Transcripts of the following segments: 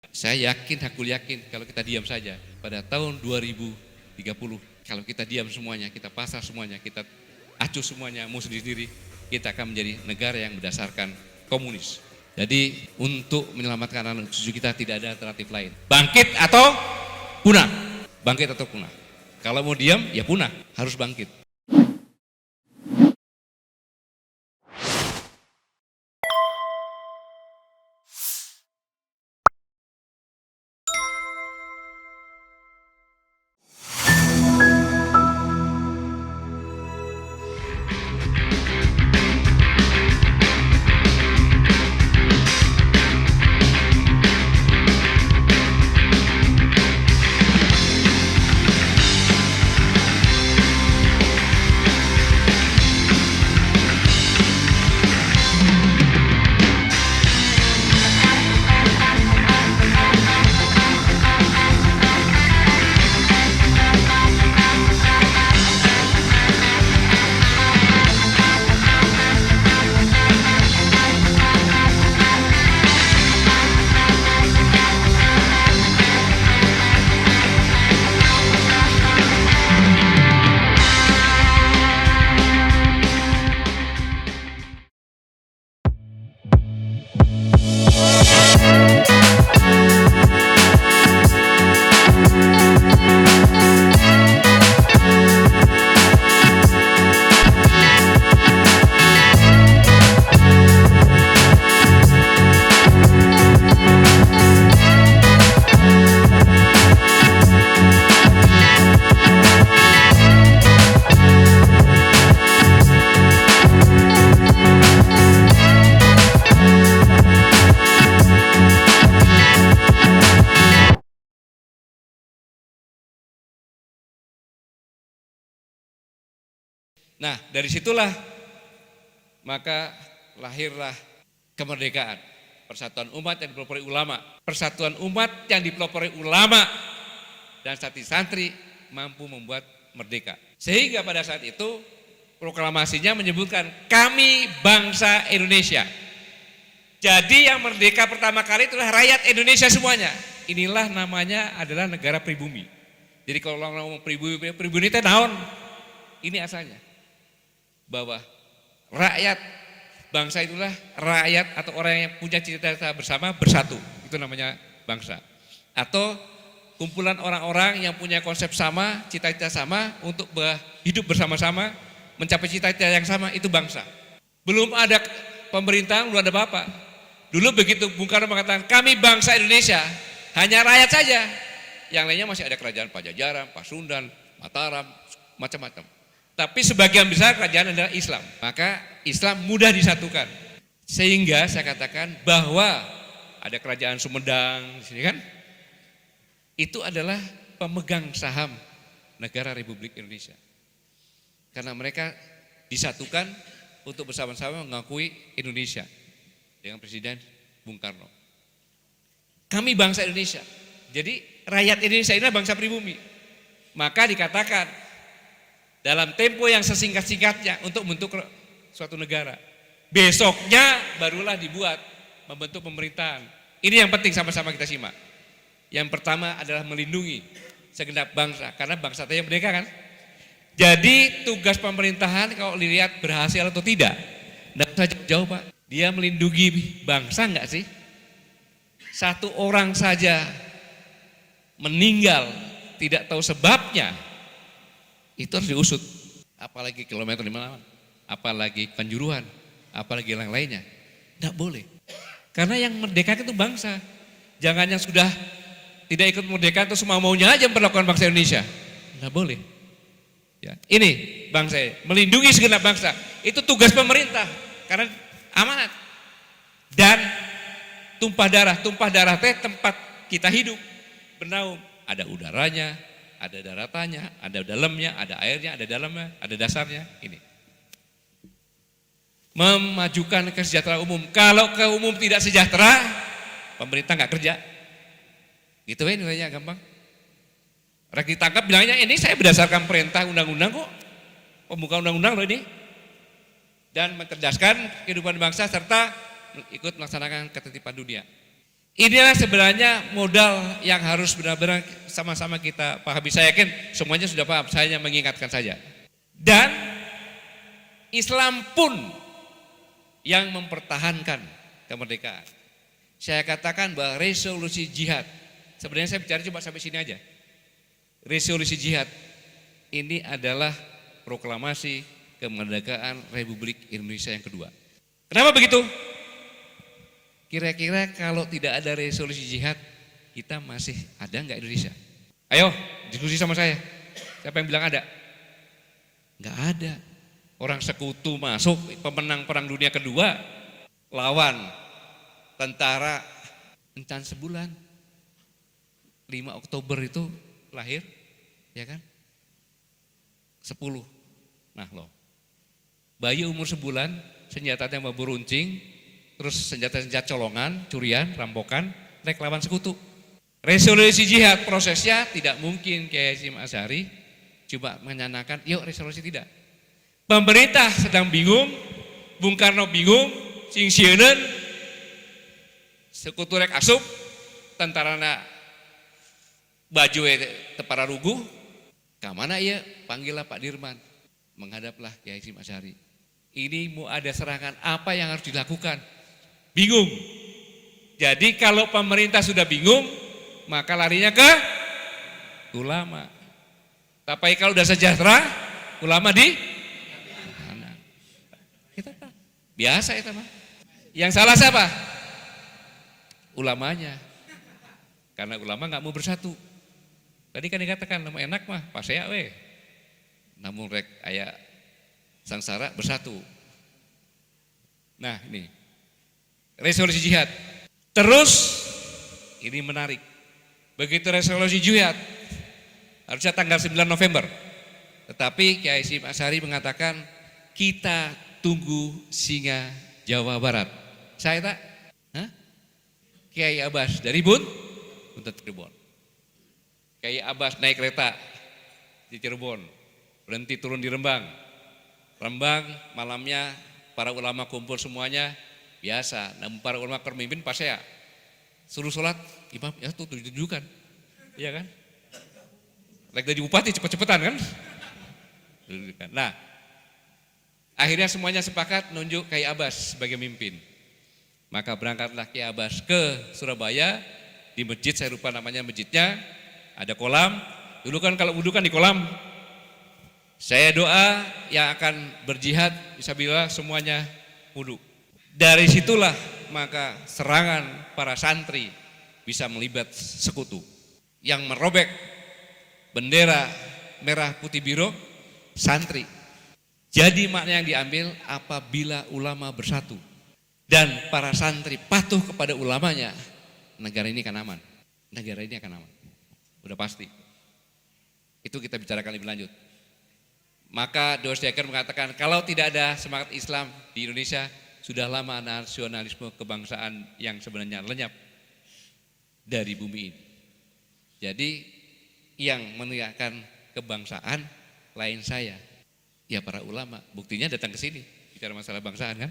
Saya yakin, hakul yakin kalau kita diam saja pada tahun 2030, kalau kita diam semuanya, kita pasrah semuanya, kita acuh semuanya, mau sendiri-sendiri, kita akan menjadi negara yang berdasarkan komunis. Jadi untuk menyelamatkan anak cucu kita tidak ada alternatif lain. Bangkit atau punah. Bangkit atau punah. Kalau mau diam ya punah, harus bangkit. Nah, dari situlah maka lahirlah kemerdekaan, persatuan umat yang dipelopori ulama, persatuan umat yang dipelopori ulama dan santri-santri mampu membuat merdeka. Sehingga pada saat itu proklamasinya menyebutkan kami bangsa Indonesia. Jadi yang merdeka pertama kali itulah rakyat Indonesia semuanya. Inilah namanya adalah negara pribumi. Jadi kalau orang ngomong pribumi itu naon? Ini asalnya. Bahwa rakyat bangsa itulah rakyat atau orang yang punya cita-cita bersama bersatu, itu namanya bangsa. Atau kumpulan orang-orang yang punya konsep sama, cita-cita sama untuk hidup bersama-sama, mencapai cita-cita yang sama, itu bangsa. Belum ada pemerintahan, belum ada bapak. Dulu begitu Bung Karno mengatakan kami bangsa Indonesia, hanya rakyat saja. Yang lainnya masih ada kerajaan Pajajaran, Pasundan, Mataram, macam-macam. Tapi sebagian besar kerajaan adalah Islam. Maka Islam mudah disatukan. Sehingga saya katakan bahwa ada kerajaan Sumedang di sini kan, itu adalah pemegang saham negara Republik Indonesia. Karena mereka disatukan untuk bersama-sama mengakui Indonesia dengan Presiden Bung Karno. Kami bangsa Indonesia. Jadi rakyat Indonesia ini bangsa pribumi. Maka dikatakan dalam tempo yang sesingkat-singkatnya untuk membentuk suatu negara. Besoknya barulah dibuat membentuk pemerintahan. Ini yang penting sama-sama kita simak. Yang pertama adalah melindungi segenap bangsa, karena bangsa yang merdeka kan. Jadi tugas pemerintahan kalau dilihat berhasil atau tidak, tidak usah jauh Pak. Dia melindungi bangsa enggak sih? Satu orang saja meninggal tidak tahu sebabnya, itu harus diusut, apalagi kilometer 5, apalagi Kanjuruhan, apalagi yang lainnya. Tidak boleh, karena yang merdeka itu bangsa. Jangan yang sudah tidak ikut merdeka itu semua maunya aja memperlakukan bangsa Indonesia. Tidak boleh. Ya, ini bangsa, melindungi segenap bangsa, itu tugas pemerintah, karena amanat. Dan tumpah darah teh tempat kita hidup, bernaung, ada udaranya, ada daratannya, ada dalamnya, ada airnya, ada dalamnya, ada dasarnya. Ini memajukan kesejahteraan umum. Kalau ke umum tidak sejahtera, pemerintah nggak kerja. Gitu ya nilainya gampang. Orang ditangkap bilangnya ini saya berdasarkan perintah undang-undang kok, pembuka undang-undang loh ini, dan mencerdaskan kehidupan bangsa serta ikut melaksanakan ketertiban dunia. Inilah sebenarnya modal yang harus benar-benar sama-sama kita pahami. Saya yakin semuanya sudah paham, saya hanya mengingatkan saja. Dan Islam pun yang mempertahankan kemerdekaan. Saya katakan bahwa resolusi jihad, sebenarnya saya bicara cuma sampai sini aja. Resolusi jihad ini adalah proklamasi kemerdekaan Republik Indonesia yang kedua. Kenapa begitu? Kira-kira kalau tidak ada resolusi jihad, kita masih ada nggak Indonesia? Ayo, diskusi sama saya. Siapa yang bilang ada? Nggak ada. Orang sekutu masuk, pemenang perang dunia kedua, lawan tentara encan sebulan. 5 Oktober itu lahir, ya kan? 10. Nah loh, bayi umur sebulan, senjatanya mau beruncing, terus senjata-senjata colongan, curian, rampokan, naik lawan sekutu. Resolusi jihad prosesnya tidak mungkin Kiai Hasyim Asy'ari cuma menyanakan, yuk resolusi tidak. Pemerintah sedang bingung, Bung Karno bingung, sing sieun, sekutu rek asup, tentarana baju tepara ruguh, kamana ieu? Panggillah Pak Dirman, menghadaplah Kiai Hasyim Asy'ari. Ini mau ada serangan, apa yang harus dilakukan? Bingung. Jadi kalau pemerintah sudah bingung, maka larinya ke ulama. Tapi kalau udah sejahtera, ulama di mana? Kita tahu. Biasa itu mah. Yang salah siapa? Ulamanya. Karena ulama nggak mau bersatu. Tadi kan dikatakan nama enak mah, pasea we. Namun rek aya sangsara bersatu. Nah, ini resolusi jihad. Terus ini menarik. Begitu resolusi jihad harusnya tanggal 9 November. Tetapi Kiai Hasyim Asy'ari mengatakan kita tunggu singa Jawa Barat. Saya tak? Kiai Abbas dari Buntet Cirebon. Kiai Abbas naik kereta di Cirebon, berhenti turun di Rembang. Rembang malamnya para ulama kumpul semuanya. Biasa, namun para ulama pemimpin pasea. Suruh sholat, imam, ya tuh tunjukkan. Iya kan? Lagi jadi bupati cepet-cepetan kan? Nah, akhirnya semuanya sepakat nunjuk Kiai Abbas sebagai mimpin. Maka berangkatlah Kiai Abbas ke Surabaya, di masjid, saya lupa namanya masjidnya, ada kolam. Dulu kan kalau wudhu kan di kolam. Saya doa yang akan berjihad, fisabilillah semuanya wudhu. Dari situlah maka serangan para santri bisa melibat sekutu yang merobek bendera merah putih biru santri. Jadi makna yang diambil apabila ulama bersatu dan para santri patuh kepada ulamanya, negara ini akan aman. Negara ini akan aman. Udah pasti. Itu kita bicarakan lebih lanjut. Maka Dostoyevsky mengatakan kalau tidak ada semangat Islam di Indonesia, sudah lama nasionalisme kebangsaan yang sebenarnya lenyap dari bumi ini. Jadi yang menegakkan kebangsaan lain saya, ya para ulama. Buktinya datang ke sini bicara masalah bangsaan kan.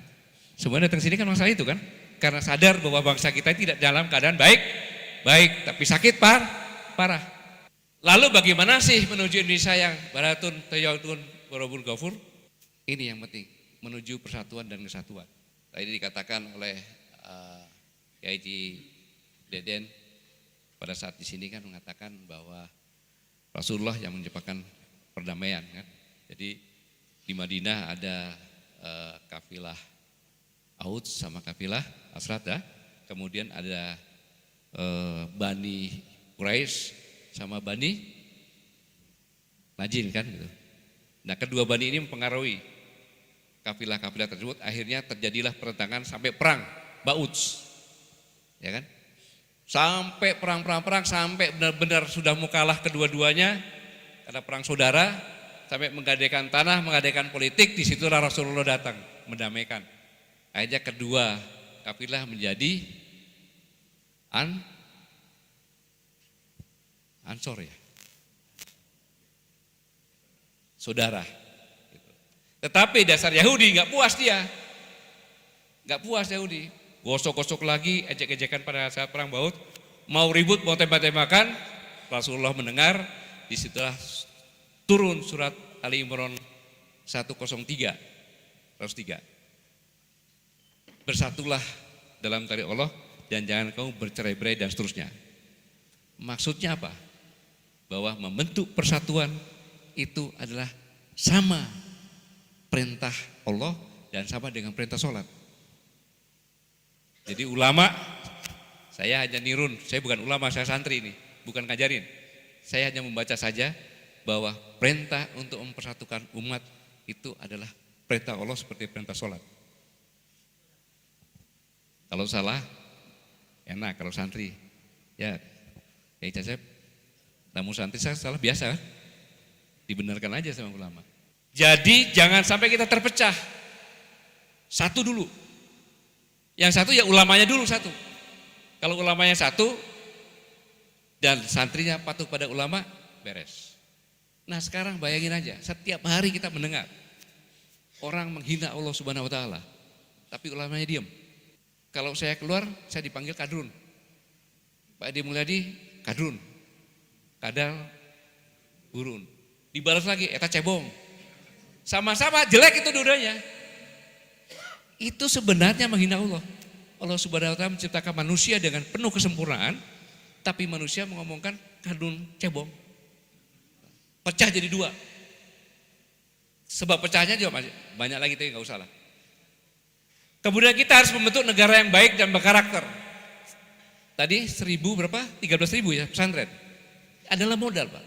Semua datang ke sini kan masalah itu kan. Karena sadar bahwa bangsa kita tidak dalam keadaan baik, tapi sakit parah. Lalu bagaimana sih menuju Indonesia yang baratun tayyatun warabul ghafur? Ini yang penting, menuju persatuan dan kesatuan. Tadi dikatakan oleh Kiai Haji Deden pada saat di sini kan mengatakan bahwa Rasulullah yang menciptakan perdamaian kan. Jadi di Madinah ada kafilah Auds sama kafilah Asrad ya. Kemudian ada Bani Quraisy sama Bani Najin kan gitu. Nah kedua Bani ini mempengaruhi kafilah-kafilah tersebut, akhirnya terjadilah pertentangan sampai perang Ba'uds, ya kan? Sampai perang sampai benar-benar sudah mau kalah kedua-duanya karena perang saudara, sampai menggadaikan tanah, menggadaikan politik. Di situ Rasulullah datang mendamaikan. Akhirnya kedua kafilah menjadi Ansor ya, saudara. Tetapi dasar Yahudi nggak puas dia, nggak puas Yahudi. gosok-gosok lagi, ejek-ejekan pada saat perang Uhud, mau ribut, mau tembak-tembakan. Rasulullah mendengar, disitulah turun surat Ali Imran 103. Bersatulah dalam tali Allah dan jangan kamu bercerai-berai dan seterusnya. Maksudnya apa? Bahwa membentuk persatuan itu adalah sama perintah Allah dan sama dengan perintah sholat. Jadi ulama, saya hanya nirun, saya bukan ulama, saya santri ini, bukan ngajarin. Saya hanya membaca saja bahwa perintah untuk mempersatukan umat itu adalah perintah Allah seperti perintah sholat. Kalau salah, enak kalau santri. Ya Cecep, tamu santri saya salah biasa, dibenarkan aja sama ulama. Jadi jangan sampai kita terpecah. Satu dulu. Yang satu ya ulamanya dulu satu. Kalau ulamanya satu dan santrinya patuh pada ulama, beres. Nah sekarang bayangin aja, setiap hari kita mendengar orang menghina Allah Subhanahu wa taala, tapi ulamanya diam. Kalau saya keluar, saya dipanggil kadrun. Pak Edi Mulyadi, kadrun. Kadal, gurun. Dibalas lagi, eta cebong. Sama-sama jelek itu dua-duanya. Itu sebenarnya menghina Allah. Allah Subhanahu wa taala menciptakan manusia dengan penuh kesempurnaan, tapi manusia mengomongkan kadrun, cebong. Pecah jadi dua. Sebab pecahnya juga banyak lagi, tapi nggak usah lah. Kemudian kita harus membentuk negara yang baik dan berkarakter. Tadi 13.000 ya pesantren. Adalah modal Pak.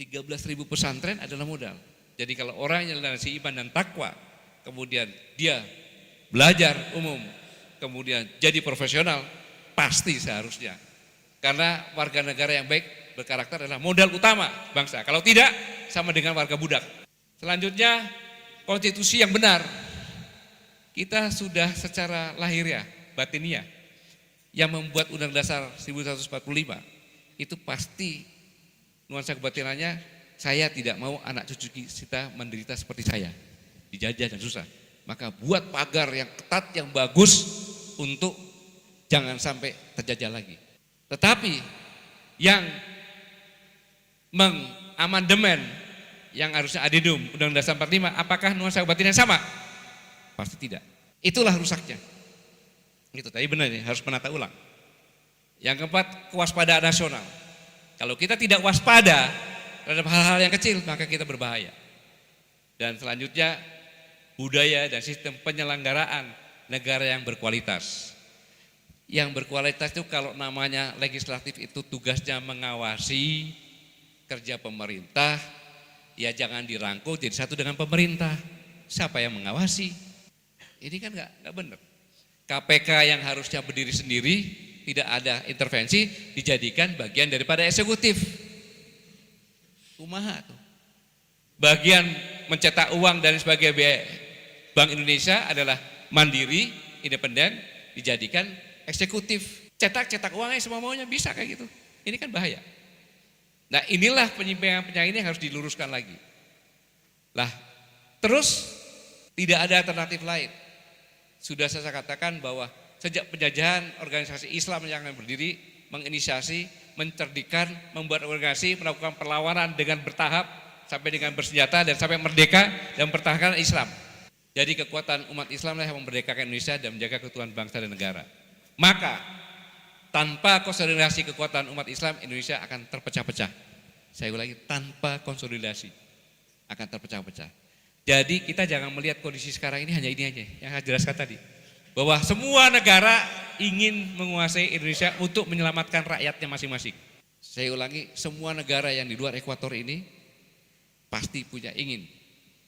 13.000 pesantren adalah modal. Jadi kalau orang yang landasi iman dan takwa, kemudian dia belajar umum, kemudian jadi profesional, pasti seharusnya. Karena warga negara yang baik berkarakter adalah modal utama bangsa. Kalau tidak, sama dengan warga budak. Selanjutnya, konstitusi yang benar. Kita sudah secara lahiriah, batiniah, yang membuat Undang Dasar 1945, itu pasti nuansa kebatinannya, saya tidak mau anak cucu kita menderita seperti saya, dijajah dan susah. Maka buat pagar yang ketat, yang bagus untuk jangan sampai terjajah lagi. Tetapi yang mengamandemen yang harusnya adendum Undang Dasar 45, apakah nuansa kebatinannya sama? Pasti tidak. Itulah rusaknya. Itu tadi benar nih, harus menata ulang. Yang keempat, kewaspadaan nasional. Kalau kita tidak waspada terhadap hal-hal yang kecil, maka kita berbahaya. Dan selanjutnya, budaya dan sistem penyelenggaraan negara yang berkualitas. Yang berkualitas itu kalau namanya legislatif itu tugasnya mengawasi kerja pemerintah, ya jangan dirangkul jadi satu dengan pemerintah. Siapa yang mengawasi? Ini kan enggak benar. KPK yang harusnya berdiri sendiri, tidak ada intervensi, dijadikan bagian daripada eksekutif. Kumaha tuh. Bagian mencetak uang dan sebagai Bank Indonesia adalah mandiri, independen, dijadikan eksekutif. Cetak uangnya semua maunya bisa kayak gitu. Ini kan bahaya. Nah inilah penyimpangan-penyimpangan ini harus diluruskan lagi. Lah terus tidak ada alternatif lain. Sudah saya katakan bahwa sejak penjajahan organisasi Islam yang berdiri, menginisiasi, mencerdikan, membuat organisasi, melakukan perlawanan dengan bertahap, sampai dengan bersenjata dan sampai merdeka dan mempertahankan Islam. Jadi kekuatan umat Islam lah yang memerdekakan Indonesia dan menjaga keutuhan bangsa dan negara. Maka tanpa konsolidasi kekuatan umat Islam, Indonesia akan terpecah-pecah. Saya ulangi, tanpa konsolidasi akan terpecah-pecah. Jadi kita jangan melihat kondisi sekarang ini hanya ini aja yang saya jelaskan tadi. Bahwa semua negara ingin menguasai Indonesia untuk menyelamatkan rakyatnya masing-masing. Saya ulangi, semua negara yang di luar ekuator ini pasti punya ingin.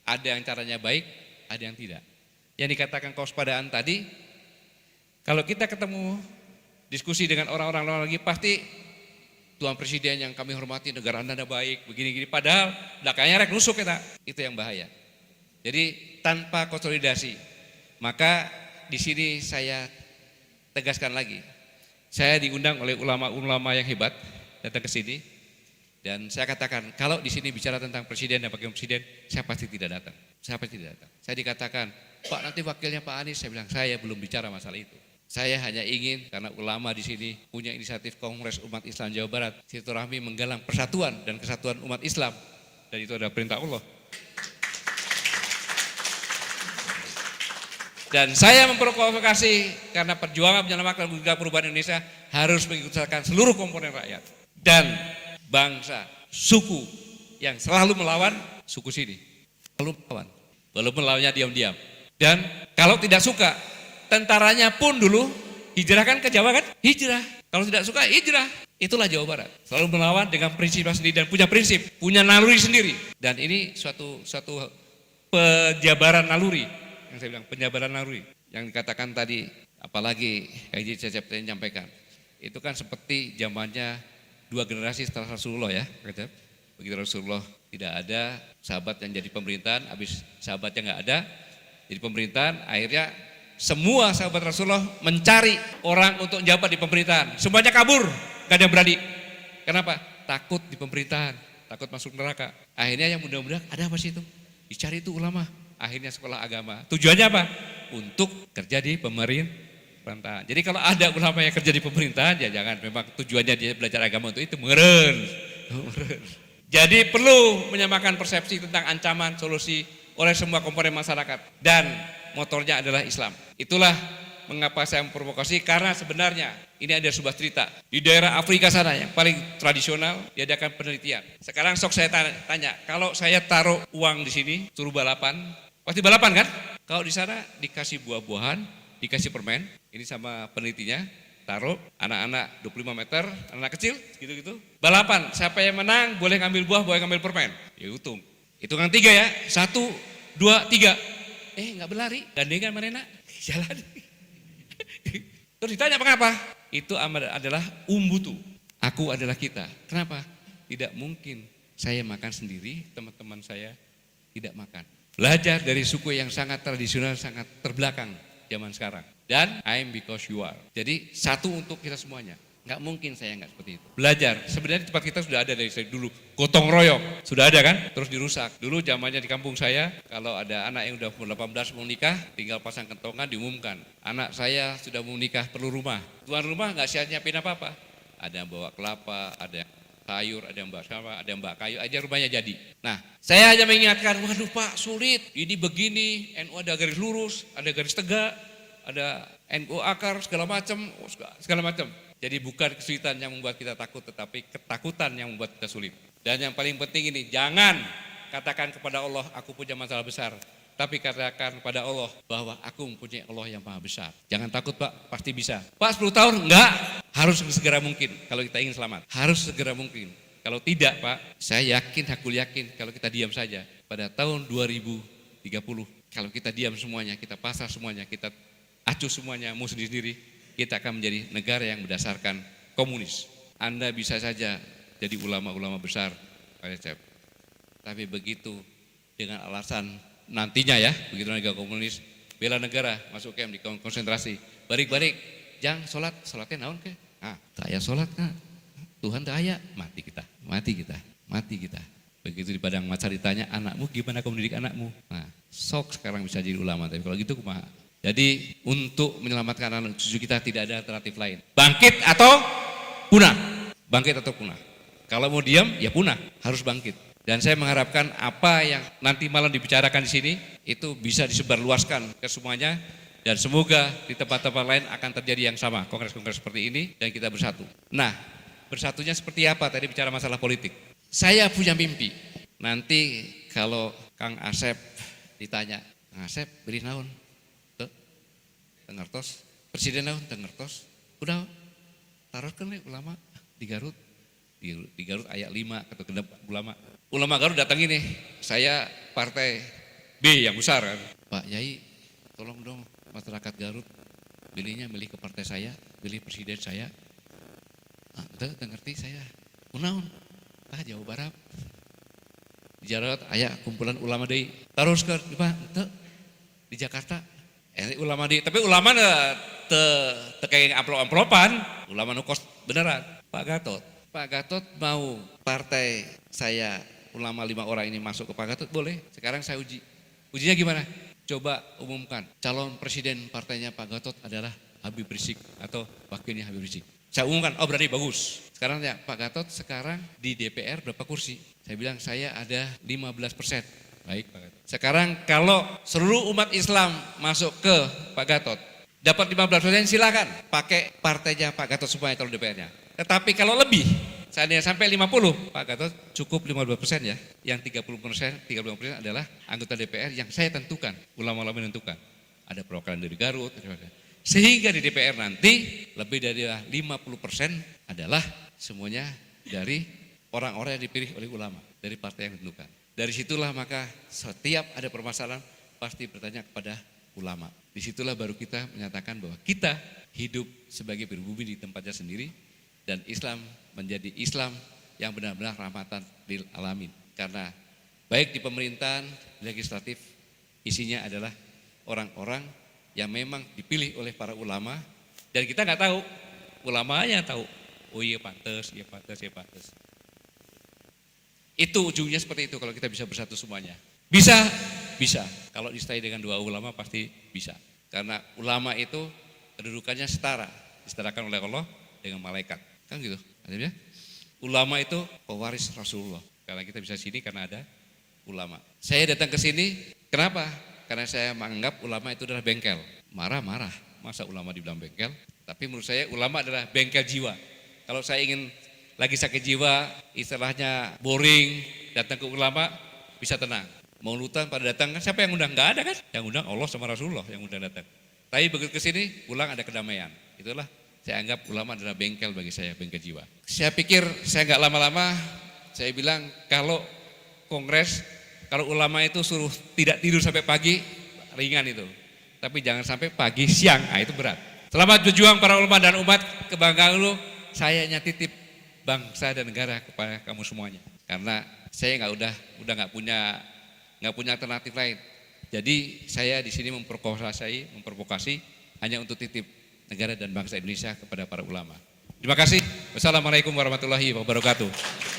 Ada yang caranya baik, ada yang tidak. Yang dikatakan kewaspadaan tadi, kalau kita ketemu diskusi dengan orang-orang luar lagi, pasti Tuan Presiden yang kami hormati, negara Anda baik, begini-gini. Padahal belakangnya rek nusuk kita. Itu yang bahaya. Jadi tanpa konsolidasi, maka di sini saya tegaskan lagi. Saya diundang oleh ulama-ulama yang hebat datang ke sini, dan saya katakan kalau di sini bicara tentang presiden dan wakil presiden, saya pasti tidak datang. Saya pasti tidak datang. Saya dikatakan Pak nanti wakilnya Pak Anies. Saya bilang saya belum bicara masalah itu. Saya hanya ingin karena ulama di sini punya inisiatif Kongres Umat Islam Jawa Barat, silaturahmi menggalang persatuan dan kesatuan umat Islam, dan itu adalah perintah Allah. Dan saya memprovokasi karena perjuangan menyelamatkan perubahan Indonesia harus mengikutsertakan seluruh komponen rakyat dan bangsa, suku yang selalu melawan suku sini. Selalu melawan, walaupun lawannya diam-diam. Dan kalau tidak suka, tentaranya pun dulu hijrah kan ke Jawa kan? Hijrah. Kalau tidak suka, hijrah. Itulah Jawa Barat. Selalu melawan dengan prinsipnya sendiri dan punya prinsip, punya naluri sendiri. Dan ini suatu penjabaran naluri. Yang saya bilang penjabaran naluri yang dikatakan tadi, apalagi Haji Cecep tadi menyampaikan, itu kan seperti zamannya 2 generasi setelah Rasulullah ya, begitu Rasulullah tidak ada, sahabat yang jadi pemerintahan, habis sahabatnya nggak ada, jadi pemerintahan, akhirnya semua sahabat Rasulullah mencari orang untuk menjabat di pemerintahan, semuanya kabur, nggak ada yang berani. Kenapa? Takut di pemerintahan, takut masuk neraka. Akhirnya yang muda-muda ada apa sih itu? Dicari itu ulama. Akhirnya sekolah agama. Tujuannya apa? Untuk kerja di pemerintahan. Jadi kalau ada ulama yang kerja di pemerintahan, ya jangan, memang tujuannya dia belajar agama untuk itu, meren. Jadi perlu menyamakan persepsi tentang ancaman, solusi oleh semua komponen masyarakat. Dan motornya adalah Islam. Itulah mengapa saya memprovokasi, karena sebenarnya ini ada sebuah cerita. Di daerah Afrika sana yang paling tradisional diadakan penelitian. Sekarang sok saya tanya, kalau saya taruh uang di sini, suruh balapan, pasti balapan kan? Kalau di sana dikasih buah-buahan, dikasih permen, ini sama penelitinya, taruh anak-anak 25 meter, anak kecil, gitu-gitu. Balapan, siapa yang menang boleh ngambil buah, boleh ngambil permen. Ya hitung. Hitungan 3 ya, 1, 2, 3. Nggak berlari, gandengan mana enak? Jalan. Terus ditanya mengapa? Itu adalah umbutu. Aku adalah kita. Kenapa? Tidak mungkin saya makan sendiri, teman-teman saya tidak makan. Belajar dari suku yang sangat tradisional, sangat terbelakang zaman sekarang. Dan I'm because you are. Jadi satu untuk kita semuanya. Nggak mungkin saya nggak seperti itu. Belajar. Sebenarnya di tempat kita sudah ada dari dulu. Gotong royong. Sudah ada kan? Terus dirusak. Dulu zamannya di kampung saya, kalau ada anak yang udah umur 18 mau nikah, tinggal pasang kentongan diumumkan. Anak saya sudah mau nikah, perlu rumah. Tuan rumah nggak siap nyiapin apa-apa. Ada yang bawa kelapa, ada yang sayur, ada yang bawa sama, ada yang bawa kayu, aja rumahnya jadi. Nah, saya hanya mengingatkan, waduh Pak sulit, ini begini, NU ada garis lurus, ada garis tegak, ada NU akar, segala macam. Jadi bukan kesulitan yang membuat kita takut, tetapi ketakutan yang membuat kita sulit. Dan yang paling penting ini, jangan katakan kepada Allah, aku punya masalah besar. Tapi katakan kepada Allah bahwa aku mempunyai Allah yang maha besar. Jangan takut Pak, pasti bisa. Pak 10 tahun? Enggak, harus segera mungkin kalau kita ingin selamat. Harus segera mungkin. Kalau tidak Pak, saya yakin, aku yakin kalau kita diam saja. Pada tahun 2030, kalau kita diam semuanya, kita pasrah semuanya, kita acuh semuanya, mau sendiri-sendiri, kita akan menjadi negara yang berdasarkan komunis. Anda bisa saja jadi ulama-ulama besar, Pak Recep. Tapi begitu dengan alasan nantinya ya, begitu negara komunis, bela negara, masuk camp di konsentrasi, balik-balik, jangan sholatnya naon ke? Saya sholat kan, Tuhan tak aya, mati kita. Begitu di padang mahsyar ditanya, anakmu gimana kamu mendidik anakmu? Nah, sok sekarang bisa jadi ulama, tapi kalau gitu kumaha? Jadi untuk menyelamatkan anak cucu kita tidak ada alternatif lain. Bangkit atau punah. Bangkit atau punah. Kalau mau diam ya punah, harus bangkit. Dan saya mengharapkan apa yang nanti malam dibicarakan di sini itu bisa disebarluaskan ke semuanya, dan semoga di tempat-tempat lain akan terjadi yang sama, kongres-kongres seperti ini, dan kita bersatu. Nah, bersatunya seperti apa? Tadi bicara masalah politik. Saya punya mimpi. Nanti kalau Kang Asep ditanya, Kang Asep beri naon? Tengertos, presiden naon tengertos. Udah taruhkan ulama di Garut. Di Garut ayat 5 atau genep ulama. Ulama Garut datang ini, saya partai B yang besar kan. Pak Yai, tolong dong masyarakat Garut milihnya milih ke partai saya, milih presiden saya. Ente ngerti saya. Kunaon? Jawa Barat. Di Jawa Barat aya kumpulan ulama deui. Taroskeun di Pak, ente di Jakarta. Ulama di, tapi ulama teu kayak amplop-amplopan, ulama nu kos beneran. Pak Gatot mau partai saya ulama 5 orang ini masuk ke Pak Gatot boleh. Sekarang saya uji. Ujinya gimana? coba umumkan calon presiden partainya Pak Gatot adalah Habib Rizik atau wakilnya Habib Rizik. Saya umumkan, oh berarti bagus. Sekarang ya Pak Gatot sekarang di DPR berapa kursi? Saya bilang saya ada 15%. Baik Pak Gatot. Sekarang kalau seluruh umat Islam masuk ke Pak Gatot, dapat 15% silakan pakai partainya Pak Gatot semuanya kalau DPR-nya. Tetapi kalau lebih, seandainya sampai 50, Pak Gatot cukup 15% ya. Yang 35% adalah anggota DPR yang saya tentukan, ulama-ulama menentukan. Ada perwakilan dari Garut, sehingga di DPR nanti lebih dari 50% adalah semuanya dari orang-orang yang dipilih oleh ulama, dari partai yang ditentukan. Dari situlah maka setiap ada permasalahan pasti bertanya kepada ulama. Disitulah baru kita menyatakan bahwa kita hidup sebagai pribumi di tempatnya sendiri dan Islam menjadi Islam yang benar-benar rahmatan lil alamin. Karena baik di pemerintahan, legislatif, isinya adalah orang-orang yang memang dipilih oleh para ulama dan kita nggak tahu, ulamanya tahu. Oh iya pantes, iya pantes, iya pantes. Itu ujungnya seperti itu kalau kita bisa bersatu semuanya. Bisa, bisa. Kalau disertai dengan dua ulama pasti bisa. Karena ulama itu kedudukannya setara, disetarakan oleh Allah dengan malaikat. Kan gitu. Artinya ulama itu pewaris Rasulullah. Karena kita bisa sini karena ada ulama. Saya datang ke sini, kenapa? Karena saya menganggap ulama itu adalah bengkel. Marah-marah, masa ulama dibilang bengkel? Tapi menurut saya ulama adalah bengkel jiwa. Kalau saya ingin lagi sakit jiwa, istilahnya boring, datang ke ulama bisa tenang. Mau lutan pada datang kan siapa yang undang? Enggak ada kan? Yang undang Allah sama Rasulullah yang undang datang. Tapi begitu ke sini pulang ada kedamaian. Itulah saya anggap ulama adalah bengkel bagi saya, bengkel jiwa. Saya pikir saya enggak lama-lama saya bilang kalau kongres, kalau ulama itu suruh tidak tidur sampai pagi ringan itu. Tapi jangan sampai pagi siang, nah itu berat. Selamat berjuang para ulama dan umat, kebanggaan lu. Saya titip bangsa dan negara kepada kamu semuanya. Karena saya udah nggak punya alternatif lain. Jadi saya di sini memprovokasi hanya untuk titip negara dan bangsa Indonesia kepada para ulama. Terima kasih. Wassalamualaikum warahmatullahi wabarakatuh.